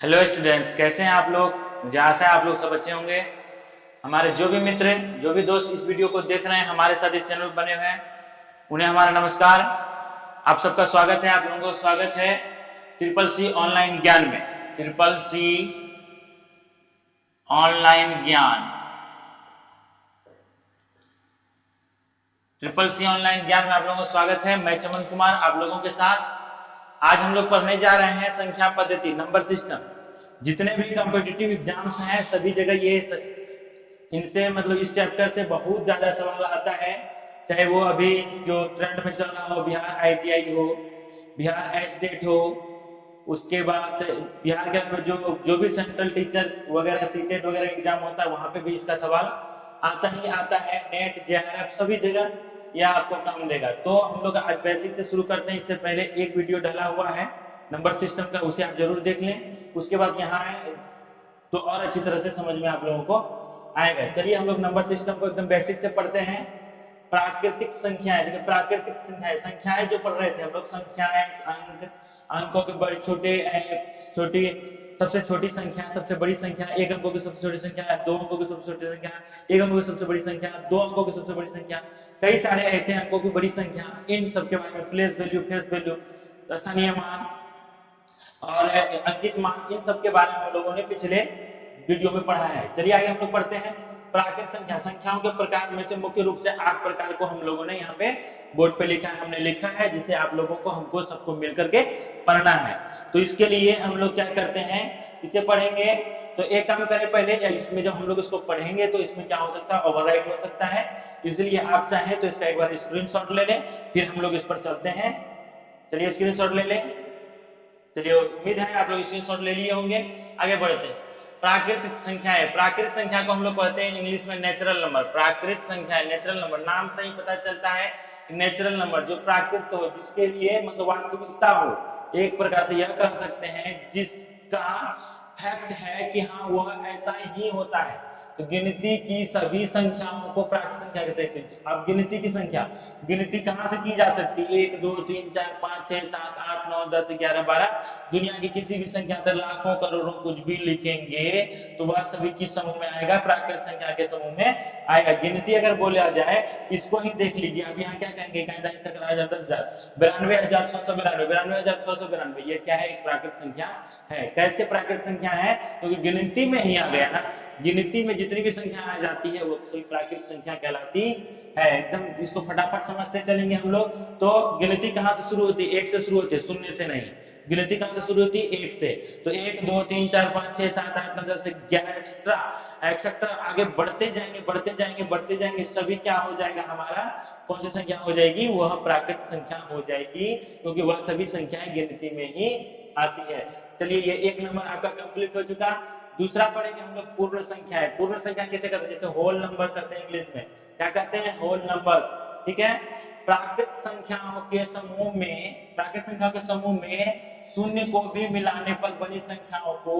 Hello students, कैसे हैं आप लोग। मुझे आशा है आप लोग सब अच्छे होंगे। हमारे जो भी मित्र, जो भी दोस्त इस वीडियो को देख रहे हैं, हमारे साथ इस चैनल पर बने हुए हैं, उन्हें हमारा नमस्कार। आप सबका स्वागत है, आप लोगों को स्वागत है ट्रिपल सी ऑनलाइन ज्ञान में। ट्रिपल सी ऑनलाइन ज्ञान, ट्रिपल सी ऑनलाइन ज्ञान में आप लोगों का स्वागत है। मैं चमन कुमार आप लोगों के साथ आज हम लोग पढ़ने जा रहे हैं संख्या पद्धति, नंबर सिस्टम। जितने भी कॉम्पिटिटिव एग्जाम्स हैं सभी जगह ये इनसे मतलब इस चैप्टर से बहुत ज्यादा सवाल आता है। चाहे वो अभी जो ट्रेंड में चल रहा हो, बिहार आईटीआई हो, बिहार एस्टेट हो, उसके बाद बिहार के अंदर जो जो भी सेंट्रल टीचर वगैरह सीटेट वगैरह एग्जाम होता है वहां पे भी इसका सवाल आता ही आता है। नेट जेआरएफ सभी जगह यह आपको काम देगा। तो हम लोग आज बेसिक से शुरू करते हैं। इससे पहले एक वीडियो डाला हुआ है नंबर सिस्टम का, उसे आप जरूर देख लें। उसके बाद यहाँ तो और अच्छी तरह से समझ में आप लोगों को आएगा। चलिए हम लोग नंबर सिस्टम को एकदम बेसिक से पढ़ते हैं। प्राकृतिक संख्याएं, देखिए प्राकृतिक संख्याएं, संख्याएं जो पढ़ रहे थे हम लोग, संख्याएं, अंक, अंकों के बड़े छोटे, छोटी, सबसे छोटी संख्या, सबसे बड़ी संख्या, एक अंकों की सबसे छोटी संख्या, दो अंकों की सबसे छोटी संख्या, एक अंकों की सबसे बड़ी संख्या, दो अंकों की सबसे बड़ी संख्या, कई सारे ऐसे अंकों की बड़ी संख्या, इन सबके बारे में, प्लेस वैल्यू, फेस वैल्यू, स्थानीय मान और अंकित मान, इन सब के बारे में हम लोगों ने पिछले वीडियो में पढ़ा है। चलिए आगे हम लोग पढ़ते हैं। प्राकृत संख्या, संख्याओं के प्रकार में से मुख्य रूप से 8 प्रकार को हम लोगों ने यहाँ पे बोर्ड पे लिखा है, हमने लिखा है, जिसे आप लोगों को हमको सबको मिलकर के पढ़ना है। तो इसके लिए हम लोग क्या करते हैं, इसे पढ़ेंगे। तो एक काम करें पहले, इसमें जब हम लोग इसको पढ़ेंगे तो इसमें क्या हो सकता है, ओवरराइट हो सकता है। इसलिए आप चाहें तो इसका एक बार स्क्रीनशॉट ले लें, फिर हम लोग इस पर चलते हैं। चलिए स्क्रीनशॉट ले लें। चलिए उम्मीद है आप लोग स्क्रीनशॉट ले लिए होंगे। आगे बढ़ते हैं। प्राकृतिक संख्या है, प्राकृतिक संख्या को हम लोग कहते हैं इंग्लिश में नेचुरल नंबर। प्राकृतिक संख्या है नेचुरल नंबर, नाम से ही पता चलता है नेचुरल नंबर जो प्राकृत हो, जिसके लिए मतलब वास्तविकता हो, एक प्रकार से यह कह सकते हैं जिसका फैक्ट है कि हाँ वह ऐसा ही होता है। तो गिनती की सभी संख्याओं को प्राकृत संख्या कहते हैं। अब गिनती की संख्या, गिनती कहां से की जा सकती है, 1 2 3 4 5 6 7 8 9 10 11 12, दुनिया की किसी भी संख्या से लाखों करोड़ों कुछ भी लिखेंगे तो वह सभी किस समूह में आएगा, प्राकृत संख्या के समूह में आएगा। गिनती अगर बोला जाए, इसको ही देख लीजिए। अब यहाँ क्या कहेंगे, 10,11,10,000, 92,692, ये क्या है, एक प्राकृत संख्या है। कैसे प्राकृत संख्या है, क्योंकि गिनती में ही आ गया ना। गिनती में जितनी भी संख्या आ जाती है वो सभी प्राकृत संख्या कहलाती है। एकदम इसको फटाफट समझते चलेंगे हम लोग। तो गिनती कहां से शुरू होती है, एक से शुरू होती है, शून्य से नहीं। गिनती कहां से शुरू होती है, एक से। तो 1 2 3 4 5 6 7 8 9 10 11 एक्स्ट्रा एक्सेट्रा आगे बढ़ते जाएंगे बढ़ते जाएंगे बढ़ते जाएंगे, सभी क्या हो जाएगा हमारा, कौन सी संख्या हो जाएगी, वह प्राकृत संख्या हो जाएगी, क्योंकि वह सभी संख्याएं गिनती में ही आती है। चलिए ये एक नंबर आपका कंप्लीट हो चुका। दूसरा पढ़ेंगे हम लोग पूर्ण संख्या है। पूर्ण संख्या किसे कहते हैं, जैसे होल नंबर कहते हैं इंग्लिश में, क्या कहते हैं, होल नंबर्स। ठीक है। प्राकृत संख्याओं के समूह में, प्राकृत संख्याओं के समूह में शून्य को भी मिलाने पर बनी संख्याओं को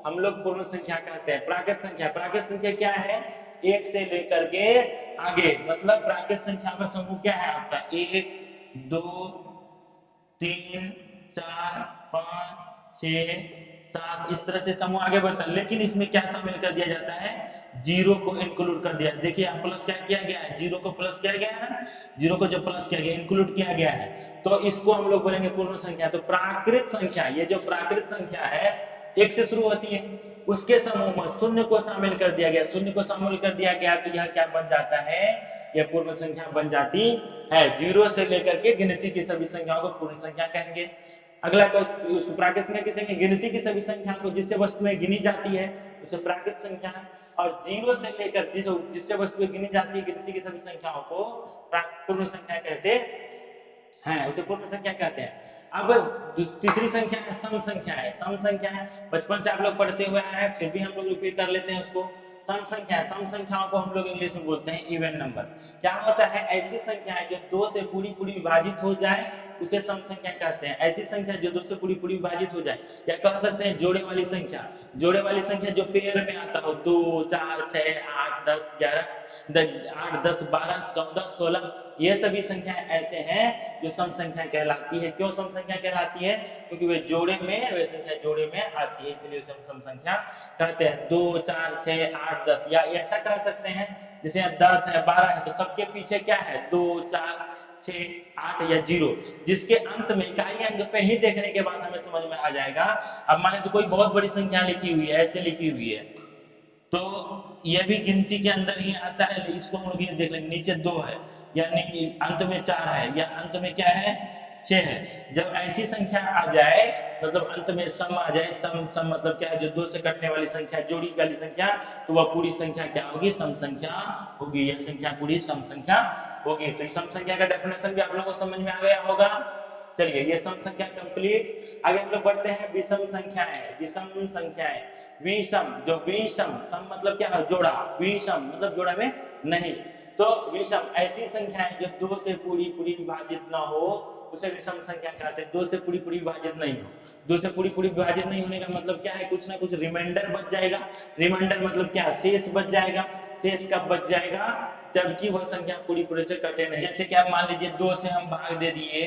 हम लोग पूर्ण संख्या कहते हैं। प्राकृत संख्या, प्राकृत संख्या क्या है, एक से लेकर के आगे, मतलब प्राकृत संख्या का समूह क्या है आपका, 1 2 3 4 5 6 7, इस तरह से समूह आगे बढ़ता है। लेकिन इसमें क्या शामिल कर दिया जाता है, जीरो को इंक्लूड कर दिया। देखिए आप प्लस क्या किया गया है, जीरो को प्लस किया गया है ना, जीरो को जो प्लस किया गया, इंक्लूड किया गया है, तो इसको हम लोग बोलेंगे पूर्ण संख्या। तो प्राकृत संख्या, ये जो प्राकृत संख्या है एक से शुरू होती है, उसके समूह में शून्य को शामिल कर दिया गया, शून्य को शामिल कर दिया गया तो यह क्या बन जाता है, यह पूर्ण संख्या बन जाती है। जीरो से लेकर के गिनती की सभी संख्याओं को पूर्ण संख्या कहेंगे। अगला को उसको प्राकृत संख्या किसे कहेंगे, गिनती की सभी संख्या को जिससे वस्तुएं गिनी जाती है उसे प्राकृत संख्या है। और जीरो से लेकर जिससे वस्तुएं गिनी जाती है गिनती की सभी संख्याओं को पूर्ण संख्या कहते हैं, उसे पूर्ण संख्या कहते हैं। अब तीसरी संख्या है सम संख्या है। सम संख्या है, बचपन से आप लोग पढ़ते हुए आए हैं, फिर भी हम लोग रिपीट कर लेते हैं उसको। सम संख्या, सम संख्याओं को हम लोग इंग्लिश में बोलते हैं इवन नंबर। क्या होता है, ऐसी संख्या है जो दो से पूरी पूरी विभाजित हो जाए उसे सम संख्या कहते हैं। ऐसी संख्या जो दो से पूरी पूरी विभाजित हो जाए, या कह सकते हैं जोड़े वाली संख्या। जोड़े वाली संख्या जो पेयर में आता हो, 2 4 6 8 10 11, 8 10 12 14 16, ये सभी संख्याएं ऐसे हैं जो सम संख्या कहलाती है। क्यों सम संख्या कहलाती है, क्योंकि वे जोड़े में, वे संख्या जोड़े में आ आती है, इसलिए उसे हम सम संख्या कहते हैं। 2 4 6 8 10, या ऐसा कह सकते हैं जैसे यहाँ 10 है 12 है तो सबके पीछे क्या है 2 4 6 8 या 0, जिसके अंत में इकाई अंक पे ही देखने के बाद हमें समझ में आ जाएगा। अब माने तो कोई बहुत बड़ी संख्या लिखी हुई है, ऐसे लिखी हुई है, तो यह भी गिनती के अंदर ही आता है। इसको हम लोग ये देख लेंगे, नीचे 2 है यानी अंत में 4 है, या अंत में क्या है 6 है। जब ऐसी संख्या आ जाए मतलब अंत में सम आ जाए, सम सम मतलब क्या है, जो 2 से कटने वाली संख्या, जोड़ी वाली संख्या, तो वह पूरी संख्या क्या होगी, सम संख्या होगी। यह संख्या पूरी सम संख्या होगी। तो सम संख्या का डेफिनेशन भी आप लोगों को समझ में आ गया होगा। चलिए ये सम संख्या कंप्लीट। आगे हम लोग बढ़ते हैं विषम संख्याएं। विषम संख्याएं, विषम, जो विषम, सम मतलब क्या है जोड़ा, विषम मतलब जोड़ा में नहीं, तो विषम ऐसी संख्याएं जो 2 से पूरी पूरी विभाजित ना हो उसे विषम संख्या कहते हैं। 2 से पूरी पूरी विभाजित नहीं हो, 2 से पूरी पूरी विभाजित नहीं होने का मतलब क्या है, कुछ ना कुछ रिमाइंडर बच जाएगा। रिमाइंडर मतलब क्या, शेष बच जाएगा। शेष कब बच जाएगा, जबकि वह संख्या पूरी पूरी से कटे नहीं। जैसे कि आप मान लीजिए 2 से हम भाग दे दिए,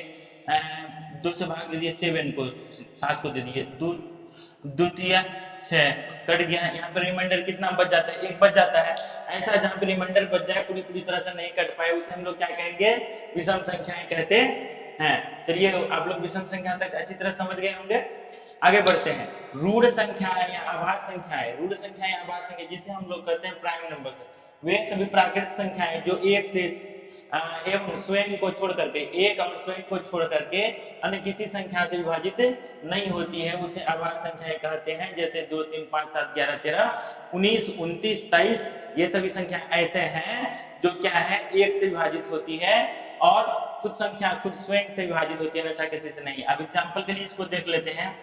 2 से भाग दे दिए 7 को, 7 को दे दिए, द्वितीय 6 कट गया, यहाँ पर रिमाइंडर कितना बच जाता है, 1 बच जाता है। ऐसा जहाँ पे रिमाइंडर बच जाए, पूरी पूरी तरह से नहीं कट पाए, उसे हम लोग क्या कहेंगे, विषम संख्याएं कहते हैं। चलिए आप लोग विषम संख्या तक अच्छी तरह समझ गए होंगे। आगे बढ़ते हैं, रूढ़ संख्याएं या आभास संख्याएं। रूढ़ संख्याएं या आभास संख्या जिसे हम लोग कहते हैं प्राइम नंबर, वे सभी प्राकृतिक संख्याएं जो एक से एवं स्वयं को छोड़ करके, एक और स्वयं को छोड़ करके अन्य किसी संख्या से विभाजित नहीं होती है, उसे आभास संख्याएं कहते हैं। जैसे 2 3 5 7 11 13 19 29 23, ये सभी संख्या ऐसे हैं जो क्या है, एक से विभाजित होती है और कुछ संख्या खुद स्वयं से विभाजित होती है, अन्यथा किसी से नहीं। अब एग्जाम्पल के लिए इसको देख लेते हैं।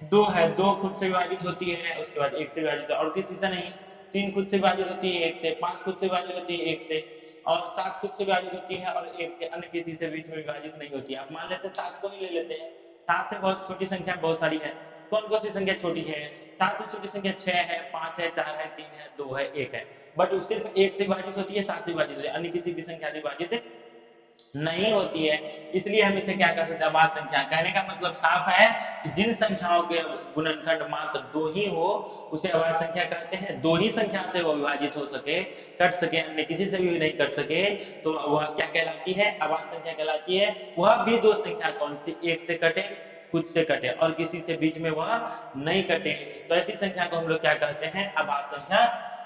2 है, 2 खुद से विभाजित होती है, उसके बाद 1 से विभाजित और किसी से नहीं। 3 खुद से विभाजित होती है 1 से, 5 खुद से विभाजित होती है 1 से, और 7 खुद से विभाजित होती है और 1 से, अन्य किसी से बीच में विभाजित नहीं होती है। आप मान लेते हैं 7 को ही ले लेते हैं। 7 से बहुत छोटी संख्या बहुत सारी है। कौन कौन सी संख्या छोटी है, 7 से छोटी संख्या 6 है, 5 है, 4 है, 3 है, 2 है, 1 है, बट सिर्फ 1 से विभाजित होती है, 7 से विभाजित होती है, अन्य किसी भी संख्या से विभाजित नहीं होती है। इसलिए हम इसे क्या कह सकते हैं, आभास संख्या। कहने का मतलब साफ है कि जिन संख्याओं के गुणनखंड मात्र 2 ही हो उसे आभास संख्या कहते हैं। 2 ही संख्या से वो विभाजित हो सके, कट सके, अन्य किसी से भी नहीं कट सके, तो वह क्या कहलाती है, आभास संख्या कहलाती है। वह भी 2 संख्या कौन सी, 1 से कटे, खुद से कटे और किसी से बीच में वह नहीं कटे, तो ऐसी संख्या को हम लोग क्या कहते हैं, आभास संख्या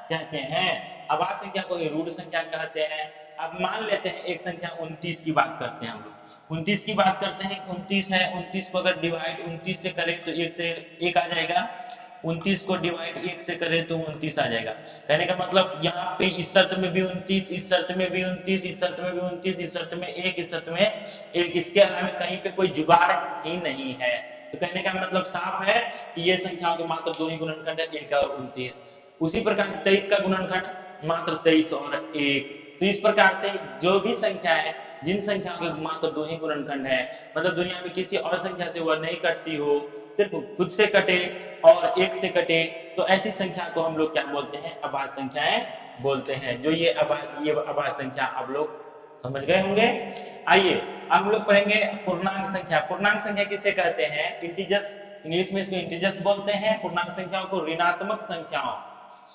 कहते हैं। आभास संख्या को रूढ़ संख्या कहते हैं। अब मान लेते हैं एक संख्या 29 की बात करते हैं हम लोग। 29 की बात करते हैं, 29 है, 29 को अगर डिवाइड 29 से करें तो 1 से 1 आ जाएगा। 29 को डिवाइड 1 से करें तो 29 आ जाएगा। कहने का मतलब यहाँ पे इस शर्त में भी 29, इस शर्त में भी 29, इस शर्त में भी 29, इस शर्त में 1, इस शर्त में 1, इसके अलावा कहीं पे कोई जुगाड़ ही नहीं है। तो कहने का मतलब साफ है कि ये संख्याओं के मात्र 2 ही गुणनखंड है, 1 और 29। उसी प्रकार से 23 का गुणनखंड मात्र 23 और 1। तो इस प्रकार से जो भी संख्या है, जिन संख्याओं के मात्र 2 ही गुणनखंड है, मतलब दुनिया में किसी और संख्या से वह नहीं कटती हो, सिर्फ खुद से कटे और 1 से कटे, तो ऐसी संख्या को हम लोग क्या बोलते हैं, आभास संख्याएं बोलते हैं। जो ये आभास संख्या आप लोग समझ गए होंगे। आइए अब हम लोग पढ़ेंगे पूर्णांक संख्या। पूर्णांक संख्या किसे कहते हैं, इंटीजर्स, इंग्लिश में इसको इंटीजर्स बोलते हैं। पूर्णांक संख्याओं को ऋणात्मक संख्याओं,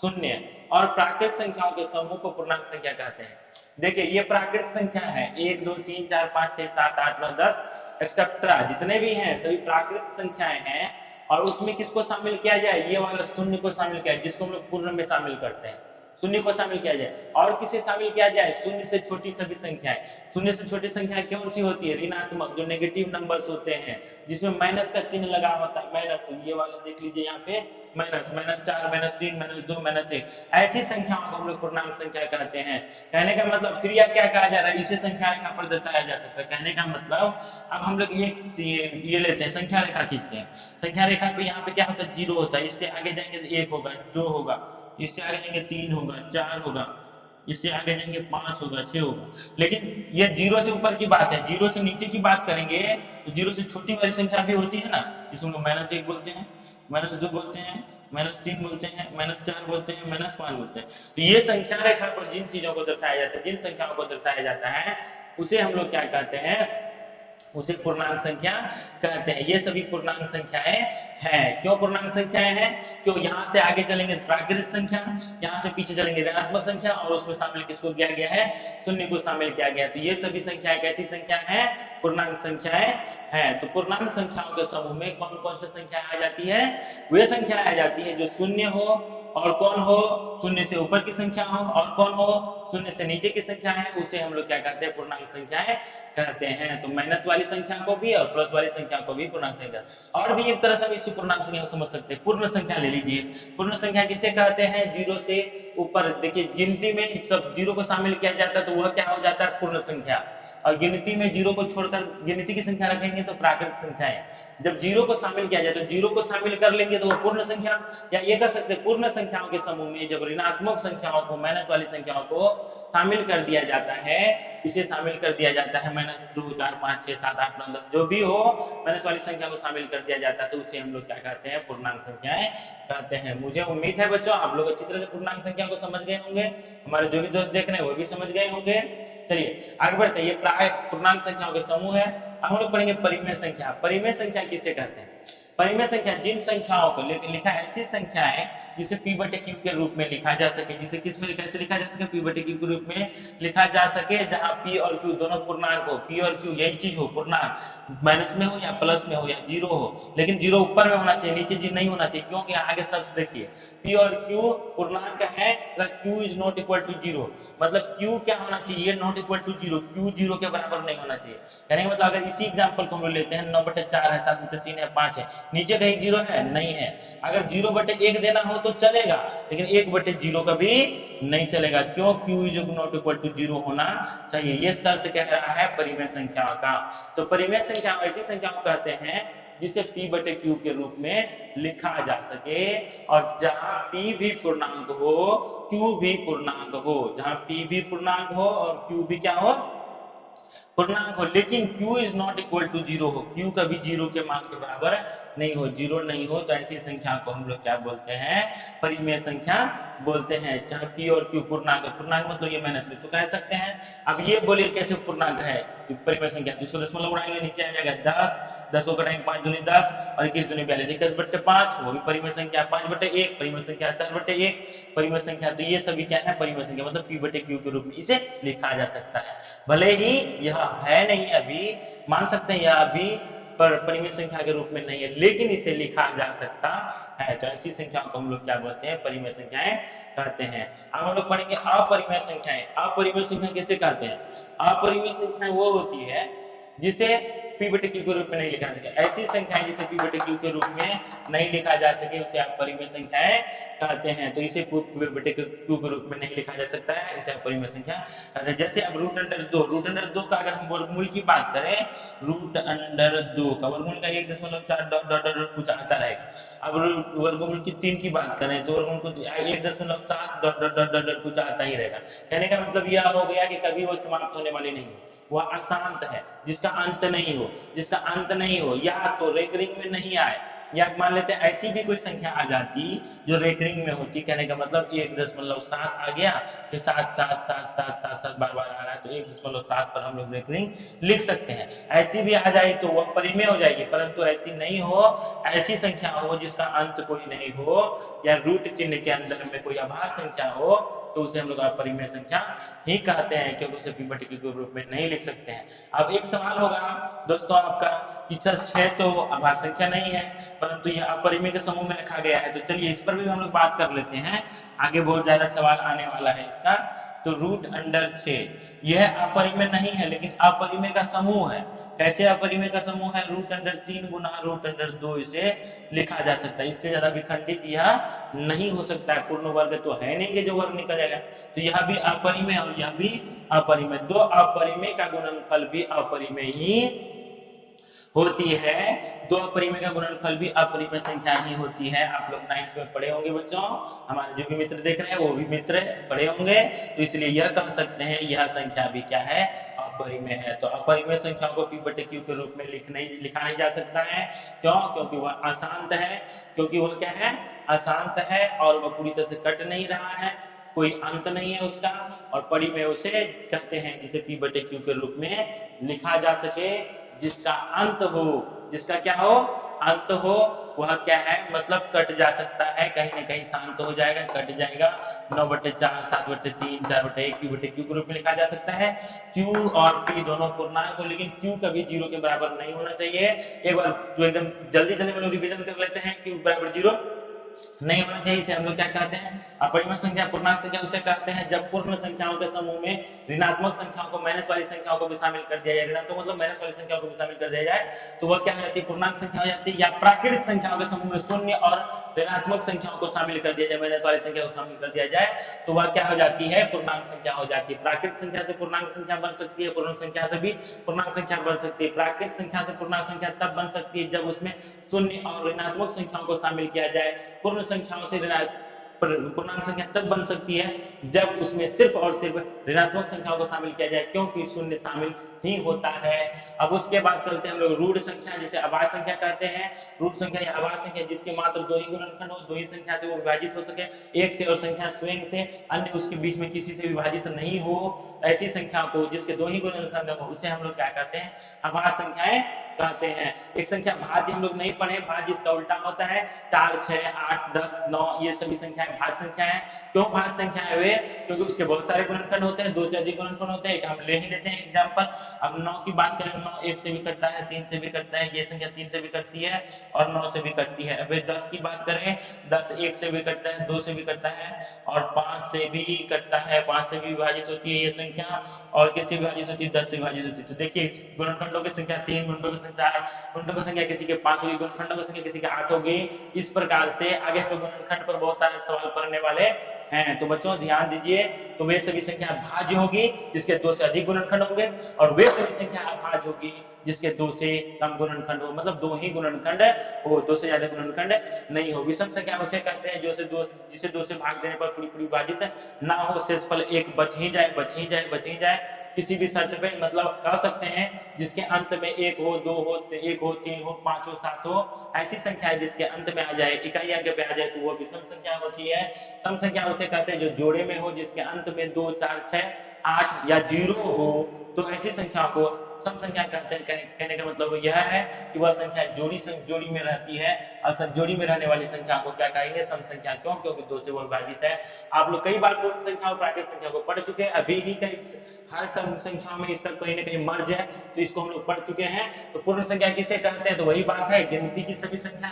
शून्य और प्राकृत संख्याओं के समूह को पूर्णांक संख्या कहते हैं। देखिए ये प्राकृत संख्या है, 1 2 3 4 5 6 7 8 9 10 एक्सेट्रा, जितने भी हैं सभी प्राकृत संख्याएं हैं। और उसमें किसको शामिल किया जाए, ये वाला शून्य को शामिल किया जाए, जिसको हम लोग पूर्ण में शामिल करते हैं, शून्य को शामिल किया जाए। और किसे शामिल किया जाए, शून्य से छोटी सभी संख्याएं। शून्य से छोटी संख्या कौन सी होती है, ऋणात्मक, जो नेगेटिव नंबर्स होते हैं, जिसमें माइनस का चिन्ह लगा होता है, माइनस, ये वाला देख लीजिए यहाँ पे, माइनस, -4, -3, -2, -1, ऐसी संख्याओं को हम लोग पूर्णांक संख्या कहते हैं। कहने का मतलब क्रिया क्या कहा जा रहा है, इसे संख्या रेखा पर दर्शाया जा सकता है। कहने का मतलब अब हम लोग ये लेते हैं, संख्या रेखा खींचते हैं। संख्या रेखा पे यहाँ पे क्या होता है, 0 होता है, इससे आगे जाएंगे तो 1 होगा, 2 होगा, इससे आगे जाएंगे 3 होगा, 4 होगा, इससे आगे जाएंगे 5 होगा, 6 होगा। लेकिन ये 0 से ऊपर की बात है, 0 से नीचे की बात करेंगे तो 0 से छोटी वाली संख्या भी होती है ना, जिसको हम -1 बोलते हैं, -2 बोलते हैं, -3 बोलते हैं, -4 बोलते हैं, -5 बोलते हैं। तो ये संख्या रेखा पर जिन चीजों को दर्शाया जाता है, जिन संख्याओं को दर्शाया जाता है, उसे हम लोग क्या कहते हैं, उसे पूर्णांक संख्या कहते हैं। ये सभी पूर्णांक संख्याएं हैं। क्यों पूर्णांक संख्याएं हैं? क्यों यहाँ से आगे चलेंगे प्राकृत संख्या, यहाँ से पीछे चलेंगे ऋणात्मक संख्या, और उसमें शामिल किसको किया गया है? शून्य को शामिल किया गया है। तो ये सभी संख्याएं कैसी संख्या है? पूर्णांक संख्याएं है। तो पूर्णांक संख्याओं के समूह में कौन कौन सी संख्या आ जाती है? वे संख्या आ जाती है जो शून्य हो, और कौन हो? शून्य से ऊपर की संख्या हो, और कौन हो? शून्य से नीचे की संख्या है, उसे हम लोग क्या कहते हैं? पूर्णांक संख्याएं कहते हैं। तो माइनस वाली संख्या को भी और प्लस वाली संख्या को भी पूर्णांक संख्या। और भी एक तरह से हम इसी पूर्णांक संख्या को समझ सकते हैं। पूर्ण संख्या ले लीजिए। पूर्ण संख्या किसे कहते हैं? जीरो से ऊपर, देखिए गिनती में सब जीरो को शामिल किया जाता है तो वह क्या हो जाता है? पूर्ण संख्या। और गिनती में जीरो को छोड़कर गिनती की संख्या रखेंगे तो प्राकृत संख्या है। जब जीरो को शामिल किया जाए तो जीरो को शामिल कर लेंगे तो वो पूर्ण संख्या, या ये कह सकते हैं पूर्ण संख्याओं के समूह में जब ऋणात्मक संख्याओं को, माइनस वाली संख्याओं को शामिल कर दिया जाता है, इसे शामिल कर दिया जाता है, -2, 4, 5, 6, 7, 8, 9, 10 जो भी हो, माइनस वाली संख्या को शामिल कर दिया जाता है तो उसे हम लोग क्या कहते हैं? पूर्णांक संख्याएं कहते हैं। मुझे उम्मीद है बच्चों आप लोग अच्छी तरह से पूर्णांक संख्या को समझ गए होंगे। हमारे जो भी दोस्त देख रहे हैं वो भी समझ गए होंगे। चलिए आगे बढ़ते हैं। ये प्राय पूर्णांक संख्याओं के समूह है। अब हम लोग पढ़ेंगे परिमेय संख्या। परिमेय संख्या किसे कहते हैं? परिमेय संख्या जिन संख्याओं को लिखा ऐसी संख्या है जिसे p बटे q के रूप में लिखा जा सके। जिसे किस में कैसे लिखा जा सके? p बटे q के रूप में लिखा जा सके, जहां p और q दोनों पूर्णांक हो। p और q यही चीज हो, पूर्णांक माइनस में हो या प्लस में हो या जीरो हो, लेकिन जीरो ऊपर में होना चाहिए, नीचे जीरो नहीं होना चाहिए। क्योंकि आगे शब्द देखिए, p और q पूर्णांक है, q is not equal to zero, मतलब q क्या होना चाहिए? Not equal to zero. q zero के बराबर नहीं होना चाहिए। यानी मतलब अगर इसी एग्जांपल को हम लोग लेते हैं, 9/4 है, 7/3 है, 5 है, नीचे कहीं जीरो है? नहीं है। अगर 0/1 देना हो तो चलेगा, लेकिन 1/0 कभी नहीं चलेगा। क्यों? q is not equal to zero होना चाहिए। ये शर्त कह रहा है परिमेय संख्या का। तो परिमेय संख्या ऐसी संख्या को कहते हैं जिसे p बटे q के रूप में लिखा जा सके, और जहां p भी पूर्णांक हो, q भी पूर्णांक हो। जहां p भी पूर्णांक हो और q भी क्या हो? पूर्णांक हो, लेकिन q is not equal to zero हो। q कभी जीरो के मान के बराबर नहीं हो, जीरो नहीं हो, तो ऐसी संख्या को हम लोग क्या बोलते हैं? परिमेय संख्या बोलते हैं। जहां p और q पूर्णांक है, पूर्णांक मतलब ये माइनस में, तो कह सकते हैं। अब ये बोलिए कैसे पूर्णांक है परिमेय संख्या? तो इसको दशमलव उड़ाएंगे, नीचे आ जाएगा 10, 10 को कटाएंगे 5 दूनी 10 और 21 दूनी 42, 21/5 वो भी परिमेय संख्या, 5/1 परिमेय संख्या, 4/1 परिमेय संख्या। तो ये सभी क्या है? परिमेय संख्या, मतलब p बटे q के रूप में इसे लिखा जा सकता है। भले ही यह है नहीं, अभी मान सकते हैं यह अभी पर परिमेय संख्या के रूप में नहीं है, लेकिन इसे लिखा जा सकता है। तो ऐसी संख्याओं को हम लोग क्या बोलते हैं? परिमेय संख्याएं कहते हैं। अब हम लोग पढ़ेंगे अपरिमेय संख्याएं। अपरिमेय संख्या किसे कहते हैं? अपरिमेय संख्या वो होती है जिसे p बटे q के रूप में नहीं लिखा जा सके। ऐसी संख्याएं जिसे p बटे q के रूप में नहीं लिखा जा सके उसे आप परिमेय संख्याएं कहते हैं। तो इसे p बटे q के रूप में नहीं लिखा जा सकता है, इसे आप परिमेय संख्या कहते हैं। जैसे अब √2 का अगर हम वर्गमूल की बात करें, √2 का वर्गमूल का 1.4 कुछ आता रहेगा। अब वर्गमूल की 3 की बात करें तो वर्गमूल को 1.7 कुछ आता ही रहेगा। कहने का मतलब यह हो गया कि कभी वो समाप्त होने वाली नहीं है, वह अशांत है, जिसका अंत नहीं हो। जिसका अंत नहीं हो, या तो रेकरिंग में नहीं आए, या मान लेते हैं ऐसी भी कोई संख्या आ जाती जो रेकरिंग में होती। कहने का मतलब 1.7 आ गया, फिर 7 7 7 7 7 7 बार बार आ रहा है, तो 1.7 पर हम लोग रेकरिंग लिख सकते हैं। ऐसी भी आ जाए तो वह परिमेय हो जाएगी, परंतु ऐसी नहीं हो, ऐसी संख्या हो जिसका अंत कोई नहीं हो, या रूट चिन्ह के अंदर में कोई अभाज्य संख्या हो, तो उसे हम लोग अपरिमेय संख्या ही कहते हैं, क्योंकि उसे p बटे q के रूप में नहीं लिख सकते हैं। अब एक सवाल होगा दोस्तों आपका कि 6 तो अभाज्य संख्या नहीं है, परंतु यह अपरिमेय के समूह में रखा गया है। तो चलिए इस पर भी हम लोग बात कर लेते हैं, आगे बहुत ज्यादा सवाल आने वाला है इसका। तो √6 यह अपरिमेय नहीं है, लेकिन अपरिमेय का समूह है। कैसे अपरिमेय का समूह है? √3 गुना √2 इसे लिखा जा सकता है। इससे ज्यादा विखंडित यह नहीं हो सकता है। पूर्ण वर्ग तो है नहीं कि जो वर्ग निकल जाएगा। तो यह भी अपरिमेय और यह भी अपरिमेय, दो अपरिमेय का गुणनफल भी अपरिमेय ही होती है। दो अपरिमेय का गुणनफल भी अपरिमेय संख्या ही होती है। आप लोग 9th में पढ़े होंगे बच्चों, हमारे जो भी मित्र देख रहे हैं वो भी मित्र पढ़े होंगे, तो इसलिए यह कह सकते हैं यह संख्या भी क्या है? अपरिमेय है। तो अपरिमेय संख्या को p बटे q के रूप में लिखा नहीं जा सकता है। क्यों? क्योंकि वह अशांत है। क्योंकि वह क्या है? अशांत है, और वह पूरी तरह से कट नहीं रहा है, कोई अंत नहीं है उसका। और परिमेय उसे कहते हैं जिसे p बटे q के रूप में लिखा जा सके, जिसका अंत हो, जिसका क्या हो, अंत हो, वह क्या है, मतलब कट जा सकता है, कहीं ना कहीं शांत हो जाएगा, कट जाएगा। 9/4, 7/3, 4/1, Q/Q के रूप में लिखा जा सकता है। Q और P दोनों पूर्णांक हो, लेकिन Q कभी 0 के बराबर नहीं होना चाहिए। एक बार जो एकदम जल्दी जल्दी में लोग रिविजन कर लेते हैं, Q बराबर 0 नहीं होना चाहिए। इसे हम लोग क्या कहते हैं, अपरिमेय संख्या, पूर्णांक संख्या उसे कहते हैं जब पूर्ण संख्याओं के समूह में ऋणात्मक संख्याओं को माइनस वाली संख्याओं को भी शामिल कर दिया जाए। ऋणात्मक मतलब माइनस वाली संख्याओं को भी शामिल कर दिया जाए तो वह क्या हो जाती है, पूर्णांक संख्या हो जाती है। या प्राकृतिक संख्याओं के समूह में शून्य और ऋणात्मक संख्याओं को शामिल कर दिया जाए, माइनस वाली संख्या को शामिल कर दिया जाए तो वह क्या हो जाती है, पूर्णांक संख्या हो जाती है। प्राकृतिक संख्या से पूर्णांक संख्या बन सकती है, पूर्ण संख्या से भी पूर्णांक संख्या बन सकती है। प्राकृतिक संख्या से पूर्णांक संख्या तब बन सकती है जब उसमें शून्य और ऋणात्मक संख्याओं को शामिल किया जाए। पूर्ण संख्याओं से पूर्णांक संख्या तब बन सकती है जब उसमें सिर्फ और सिर्फ ऋणात्मक संख्याओं को शामिल किया जाए, क्योंकि शून्य शामिल ही होता है। अब उसके बाद चलते हैं हम लोग रूढ़ संख्या, जिसे आभाज्य संख्या कहते हैं। रूढ़ संख्या या आभाज्य संख्या जिसके मात्र दो ही गुणनखंड हो, दो ही संख्या से वो विभाजित हो सके, एक से और संख्या स्वयं से, अन्य उसके बीच में किसी से विभाजित नहीं हो, ऐसी संख्या को जिसके दो ही गुणनखंड हो उसे हम लोग क्या कहते हैं, आभाज्य संख्याएं कहते हैं। एक संख्या भाज्य हम लोग नहीं पढ़े, भाज्य इसका उल्टा होता है, 4, 6, 8, 10, 9 ये सभी संख्याएं भाज्य संख्याएं। क्यों भाज्य संख्याएं वे, क्योंकि उसके बहुत सारे गुणनखंड होते हैं, दो से अधिक गुणनखंड होते हैं। हम ले ही लेते हैं एग्जांपल। अब 9 की बात करें, 9 1 से भी कटता है, 3 से भी कटता है, ये संख्या 3 से भी कटती है और 9 से भी कटती है। अब 10 की बात करें, 10 1 से भी कटता है, 2 से भी कटता है और 5 से भी कटता है, 5 से भी विभाजित होती है ये संख्या, और किससे विभाजित होती है, 10 से विभाजित होती है। तो देखिए गुणनखंडों की संख्या 3, गुणनखंडों की संख्या 4, गुणनखंडों की संख्या किसी के 5 होगी, गुणनखंडों की संख्या किसी के 8 होगी। इस प्रकार से आगे हम गुणनखंड पर बहुत सारे सवाल पढ़ने वाले हैं, तो बच्चों ध्यान दीजिए। तो वे सभी संख्या भाज्य होगी जिसके 2 से अधिक गुणनखंड होंगे, और वे सभी संख्या अभाज्य होगी जिसके 2 से कम गुणनखंड हो, मतलब 2 ही गुणनखंड हो, 2 से ज्यादा गुणनखंड नहीं हो। विषम संख्या उसे कहते हैं जिसे 2 से भाग देने पर पूरी पूरी विभाजित ना हो, शेषफल 1 बच ही जाए, बच ही जाए, बच ही जाए किसी भी शर्त पे, मतलब कह सकते हैं जिसके अंत में 1 हो, 2 हो, 1 हो, 3 हो, 5 हो, 7 हो, ऐसी संख्या है जिसके अंत में आ जाए, इकाई अंक पे आ जाए तो वो विषम संख्या होती है। सम संख्या उसे कहते हैं जो जोड़े में हो, जिसके अंत में 2, 4, 6, 8 या 0 हो, तो ऐसी संख्या को सम संख्या कहते हैं। कहने का मतलब यह है कि वह संख्या जोड़ी में रहती है, और सब जोड़ी में रहने वाली संख्या को क्या कहेंगे, सम संख्या। क्यों, क्योंकि 2 से वो विभाजित है। आप लोग कई बार पूर्ण संख्या और प्राकृतिक संख्या को पढ़ चुके हैं, अभी भी कई हर सम संख्याओं में इसका कहीं ना कहीं मर्ज है, तो इसको हम लोग पढ़ चुके हैं। तो पूर्ण संख्या किसे कहते हैं, तो वही बात है, गिनती की सभी संख्या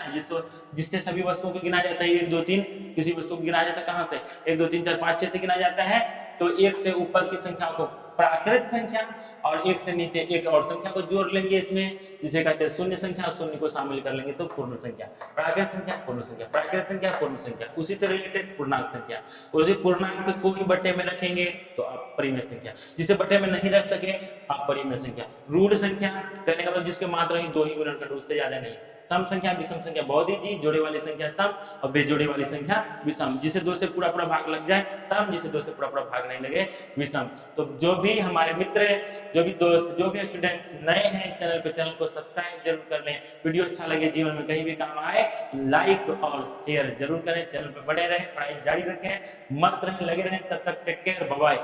जिससे सभी वस्तुओं को गिना जाता है। 1 2 3 किसी वस्तु को गिना जाता है कहां से, 1 2 3 4 5 6 से गिना जाता है। तो 1 से ऊपर की संख्या को प्राकृत संख्या, और 1 से नीचे एक और संख्या को जोड़ लेंगे इसमें, जिसे कहते हैं शून्य संख्या, और शून्य को शामिल कर लेंगे तो पूर्ण संख्या। प्राकृत संख्या, पूर्ण संख्या, प्राकृत संख्या, पूर्ण संख्या, उसी से रिलेटेड पूर्णांक संख्या। उसी पूर्णांक को ही बट्टे में रखेंगे तो आप परिमेय संख्या, जिसे बट्टे में नहीं रख सके आप परिमेय संख्या। रूढ़ संख्या कहने का मतलब जिसके मात्र ही 2 ही गुणनखंड, उससे ज्यादा नहीं। सम संख्या, विषम संख्या बहुत ईजी, जोड़े वाली संख्या सम और बेजोड़े वाली संख्या विषम, जिसे 2 से पूरा पूरा भाग लग जाए सम, जिसे 2 से पूरा पूरा भाग नहीं लगे विषम। तो जो भी हमारे मित्र, जो भी दोस्त, जो भी स्टूडेंट्स नए हैं इस चैनल पे, चैनल को सब्सक्राइब जरूर कर लें। वीडियो अच्छा लगे, जीवन में कहीं भी काम आए, लाइक और शेयर जरूर करें। चैनल पे बने रहें, पढ़ाई जारी रखें, मस्त रहें, लगे रहें। तब तक टेक केयर, बाय बाय।